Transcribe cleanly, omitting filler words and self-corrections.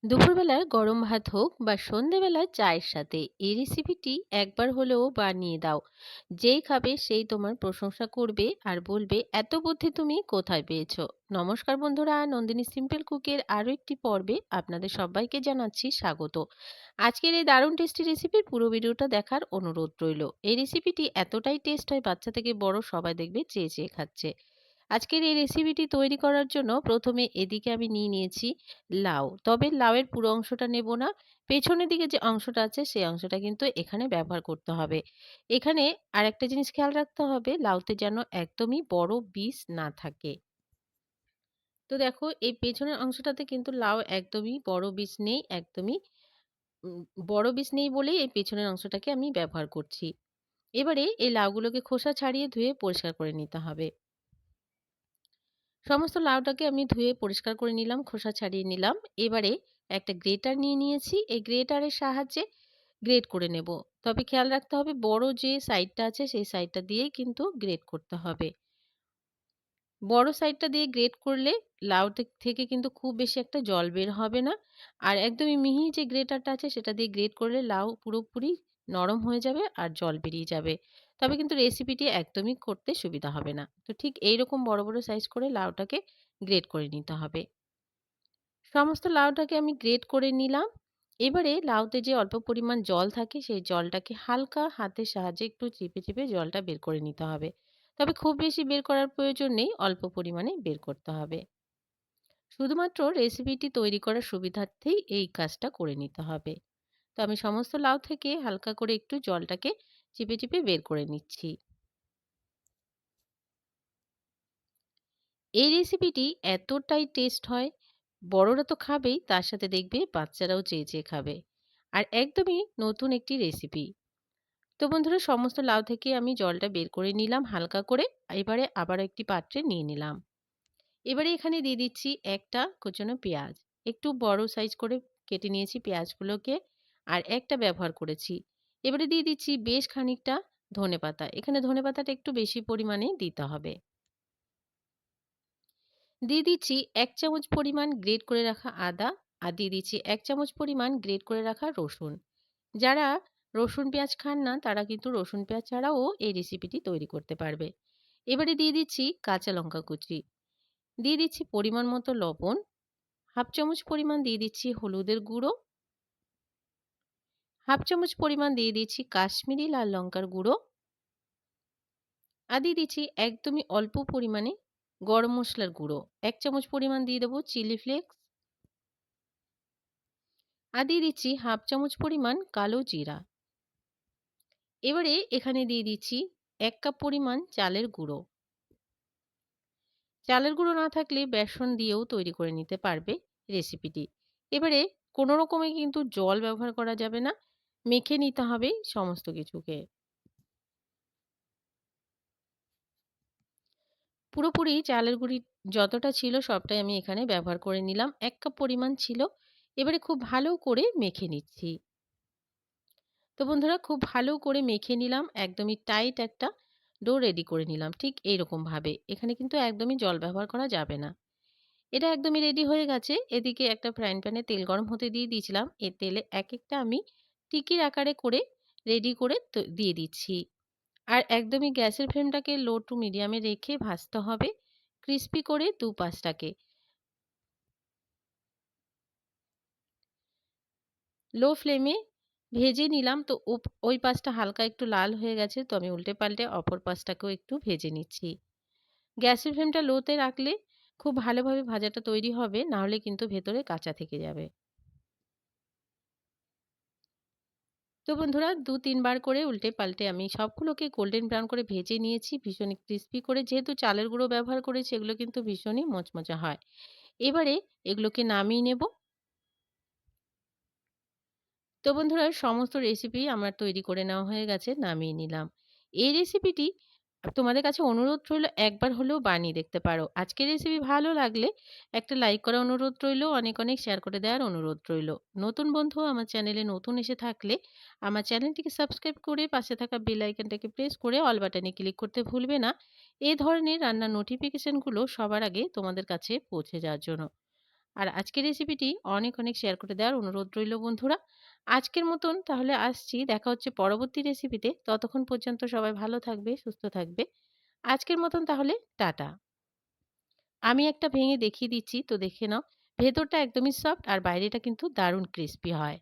দুপুরবেলার গরম ভাত হোক বা সন্ধেবেলার চায়ের সাথে এই রেসিপিটি একবার হলেও বানিয়ে দাও। যেই খাবে সেই তোমার প্রশংসা করবে আর বলবে এত বুদ্ধি তুমি কোথায় পেয়েছো। নমস্কার বন্ধুরা, নন্দিনী সিম্পল কুকের আরো একটি পর্বে আপনাদের সবাইকে জানাচ্ছি স্বাগত। আজকের এই দারুণ টেস্টি রেসিপির পুরো ভিডিওটা দেখার অনুরোধ রইল। এই রেসিপিটি এতটাই টেস্ট হয়, বাচ্চা থেকে বড় সবাই দেখবে চেয়ে চেয়ে খাচ্ছে। আজকের এই রেসিপিটি তৈরি করার জন্য প্রথমে এদিকে আমি নিয়ে নিয়েছি লাউ। তবে লাউয়ের পুরো অংশটা নেব না। পেছনের দিকে যে অংশটা আছে সেই অংশটা কিন্তু এখানে ব্যবহার করতে হবে। এখানে আরেকটা জিনিস খেয়াল রাখতে হবে, লাউতে যেন একদমই বড় বীজ না থাকে। তো দেখো, এই পেছনের অংশটাতে কিন্তু লাউ একদমই বড় বীজ নেই, একদমই উম বড় বীজ নেই বলেই এই পেছনের অংশটাকে আমি ব্যবহার করছি। এবারে এই লাউগুলোকে খোসা ছাড়িয়ে ধুয়ে পরিষ্কার করে নিতে হবে। সমস্ত লাউটাকে আমি ধুয়ে পরিষ্কার করে নিলাম, খোসা ছাড়িয়ে নিলাম। এবারে একটা গ্রেটার নিয়ে নিয়েছি। এই গ্রেটারের সাহায্যে গ্রেট করে নেব। তবে খেয়াল রাখতে হবে বড় যে সাইডটা আছে সেই সাইডটা দিয়েই কিন্তু গ্রেট করতে হবে। বড় সাইডটা দিয়ে গ্রেট করলে লাউ থেকে কিন্তু খুব বেশি একটা জল বের হবে না। আর একদমই মিহি যে গ্রেটারটা আছে সেটা দিয়ে গ্রেট করলে লাউ পুরোপুরি নরম হয়ে যাবে আর জল বেরিয়ে যাবে। তবে কিন্তু রেসিপিটি একদমই করতে সুবিধা হবে না। তো ঠিক এইরকম বড় বড় সাইজ করে লাউটাকে গ্রেট করে নিতে হবে। সমস্ত লাউটাকে আমি গ্রেট করে নিলাম। এবারে লাউতে যে অল্প পরিমাণ জল থাকে সেই জলটাকে হালকা হাতের সাহায্যে একটু চিপে চিপে জলটা বের করে নিতে হবে। তবে খুব বেশি বের করার প্রয়োজন নেই, অল্প পরিমাণে বের করতে হবে। শুধুমাত্র রেসিপিটি তৈরি করার সুবিধার্থেই এই কাজটা করে নিতে হবে। তো আমি সমস্ত লাউ থেকে হালকা করে একটু জলটাকে চিপে চিপে বের করে নিচ্ছি। এই রেসিপিটি এতটাই টেস্ট হয়, বড়রা তো খাবেই, তার সাথে দেখবে বাচ্চারাও চেয়ে চেয়ে খাবে। আর একদমই নতুন একটি রেসিপি। তো বন্ধুরা, সমস্ত লাউ থেকে আমি জলটা বের করে নিলাম হালকা করে। এবারে আবার একটি পাত্রে নিয়ে নিলাম। এবারে এখানে দিয়ে দিচ্ছি একটা কুচনো পেঁয়াজ। একটু বড় সাইজ করে কেটে নিয়েছি পেঁয়াজগুলোকে, আর একটা ব্যবহার করেছি। এবারে দিয়ে দিচ্ছি বেশ খানিকটা ধনেপাতা। এখানে ধনেপাতাটা একটু বেশি পরিমাণে দিতে হবে। দিয়ে দিচ্ছি ১ চামচ পরিমাণ গ্রেট করে রাখা আদা, আর দিয়ে দিচ্ছি ১ চামচ পরিমাণ গ্রেট করে রাখা রসুন। যারা রসুন পেঁয়াজ খান না তারা কিন্তু রসুন পেঁয়াজ ছাড়াও এই রেসিপিটি তৈরি করতে পারবে। এবারে দিয়ে দিচ্ছি কাঁচা লঙ্কা কুচি, দিয়ে দিচ্ছি পরিমাণ মতো লবণ, হাফ চামচ পরিমাণ দিয়ে দিচ্ছি হলুদের গুঁড়ো, হাফ চামচ পরিমাণ দিয়ে দিচ্ছি কাশ্মীরি লাল লঙ্কার গুঁড়ো, আর দিয়ে দিচ্ছি একদমই অল্প পরিমাণে গরম মশলার গুঁড়ো। ১ চামচ পরিমাণ দিয়ে দেবো চিলি ফ্লেক্স, আর দিয়ে দিচ্ছি হাফ চামচ পরিমাণ কালো জিরা। এবারে এখানে দিয়ে দিচ্ছি ১ কাপ পরিমাণ চালের গুঁড়ো। চালের গুঁড়ো না থাকলে বেসন দিয়েও তৈরি করে নিতে পারবে রেসিপিটি। এবারে কোনো রকমে কিন্তু জল ব্যবহার করা যাবে না। মেখে নিতে হবে সমস্ত কিছুকে। পুরোপুরি চালের গুঁড়ি যতটা ছিল সবটাই আমি এখানে ব্যবহার করে নিলাম। ১ কাপ পরিমাণ ছিল। এবারে খুব ভালো করে মেখে নিচ্ছি। তো বন্ধুরা, খুব ভালো করে মেখে নিলাম। একদমই টাইট একটা ডো রেডি করে নিলাম। ঠিক এইরকম ভাবে। এখানে কিন্তু একদমই জল ব্যবহার করা যাবে না। এটা একদমই রেডি হয়ে গেছে। এদিকে একটা ফ্রাইং প্যানে তেল গরম হতে দিয়ে দিয়েছিলাম। এই তেলে একেকটা আমি টিকির আকারে করে রেডি করে দিয়ে দিচ্ছি। আর একদমই গ্যাসের ফ্লেমটাকে লো টু মিডিয়ামে রেখে ভাজতে হবে ক্রিস্পি করে দুপাশটাকে। লো ফ্লেমে ভেজে নিলাম। তো ওই পাশটা হালকা একটু লাল হয়ে গেছে, তো আমি উল্টে পাল্টে অপর পাশটাকেও একটু ভেজে নিচ্ছি। গ্যাসের ফ্লেমটা লোতে রাখলে খুব ভালোভাবে ভাজাটা তৈরি হবে, না হলে কিন্তু ভেতরে কাঁচা থেকে যাবে। তো বন্ধুরা, ২-৩ বার করে উল্টে পাল্টে আমি সবগুলোকে গোল্ডেন ব্রাউন করে ভেজে নিয়েছি ভীষণই ক্রিস্পি করে। যেহেতু চালের গুঁড়ো ব্যবহার করেছি এগুলো কিন্তু ভীষণই মচমচে হয়। এবারে এগুলোকে নামিয়ে নেব। তো বন্ধুরা, সমস্ত রেসিপি আমার তৈরি করে নেওয়া হয়ে গেছে, নামিয়ে নিলাম। এই রেসিপিটি তোমাদের কাছে অনুরোধ রইল একবার হলেও বানিয়ে দেখতে পারো। আজকের রেসিপি ভালো লাগলে একটা লাইক করার অনুরোধ রইল, অনেক অনেক শেয়ার করে দেওয়ার অনুরোধ রইল। নতুন বন্ধু আমার চ্যানেলে নতুন এসে থাকলে আমার চ্যানেলটিকে সাবস্ক্রাইব করে পাশে থাকা বেল আইকনটাকে প্রেস করে অল বাটনে ক্লিক করতে ভুলবে না। এই ধরনের রান্নার নোটিফিকেশনগুলো সবার আগে তোমাদের কাছে পৌঁছে যাওয়ার জন্য। আর আজকের রেসিপিটি অনেক, অনেক শেয়ার করে দেওয়ার অনুরোধ রইল বন্ধুরা। আজকের মতন তাহলে আসছি। দেখা হচ্ছে পরবর্তী রেসিপিতে। ততক্ষণ পর্যন্ত সবাই ভালো থাকবে, সুস্থ থাকবে। আজকের মতন তাহলে টাটা। আমি একটা ভেঙে দেখিয়ে দিচ্ছি তো দেখে নাও। ভেতরটা একদমই সফট আর বাইরেটা কিন্তু দারুণ ক্রিসপি হয়।